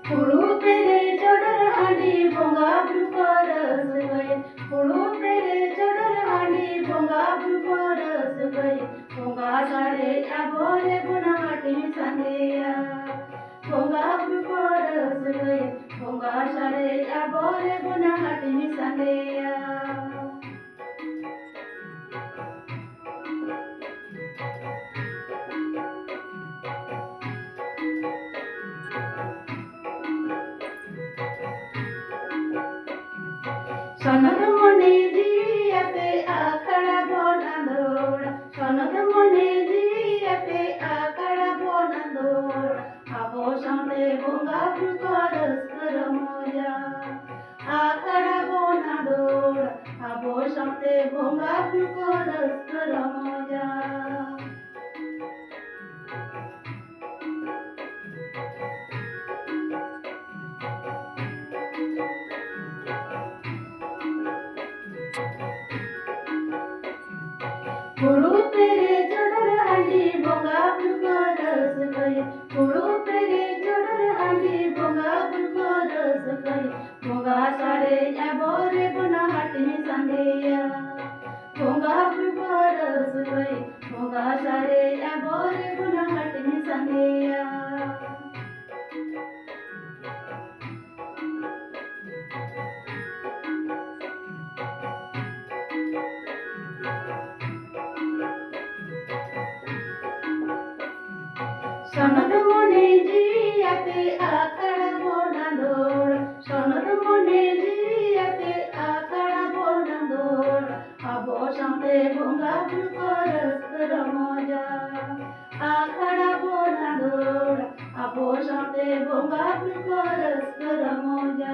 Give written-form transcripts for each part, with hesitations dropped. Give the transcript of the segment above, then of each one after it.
Puru pere chodar handi bonga bruparas gaye. Puru pere chodar handi bonga bruparas gaye. Bonga sare abore gunamati sandeya. Bonga bruparas gaye. Bonga sare abore gunamati sandeya. Sonada mone jiyate akara bonandoda. Sonada mone jiyate akara bonandoda. Abo sante bonga brukoras karamoya. Akara bonandoda. Abo sante bonga brukoras karamoya. Puru pere chodar handi bonga brukoras gaye. Puru pere chodar handi bonga brukoras gaye. Bonga sare abore gunamati sandeya. Bonga brukoras gaye. Bonga sare abore gunamati sandeya. Sonada mone jiyate akara bonandoda. Sonada mone jiyate akara bonandoda. Abo sante bonga brukoras karamoja. Akara bonandoda. Abo sante bonga brukoras karamoja.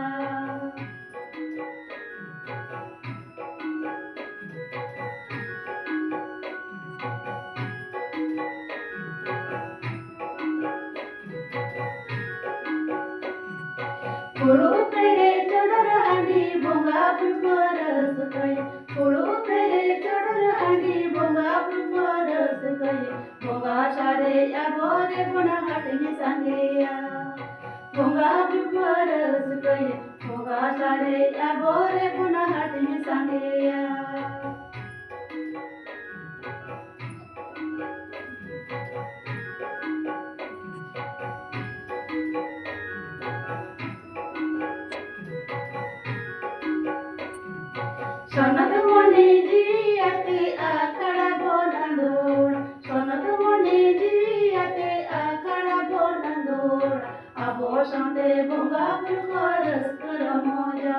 Puru pere chodar handi bonga brukoras gaye. Puru pere chodar handi bonga brukoras gaye. Bonga sare abore gunamati sandeya. Bonga brukoras gaye. Bonga sare abore gunamati sandeya. Sonada mone jiyate akara bonandoda. Sonada mone jiyate akara bonandoda. Abo sante bonga brukoras karamoja.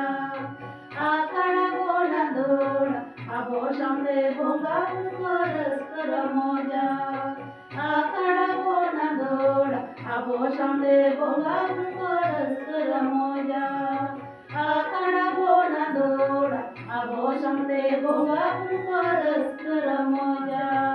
Akara bonandoda. Abo sante bonga brukoras karamoja. Akara bonandoda. Abo sante bonga brukoras karamoja. Akara bonandoda. Abo sante bonga brukoras karamoja.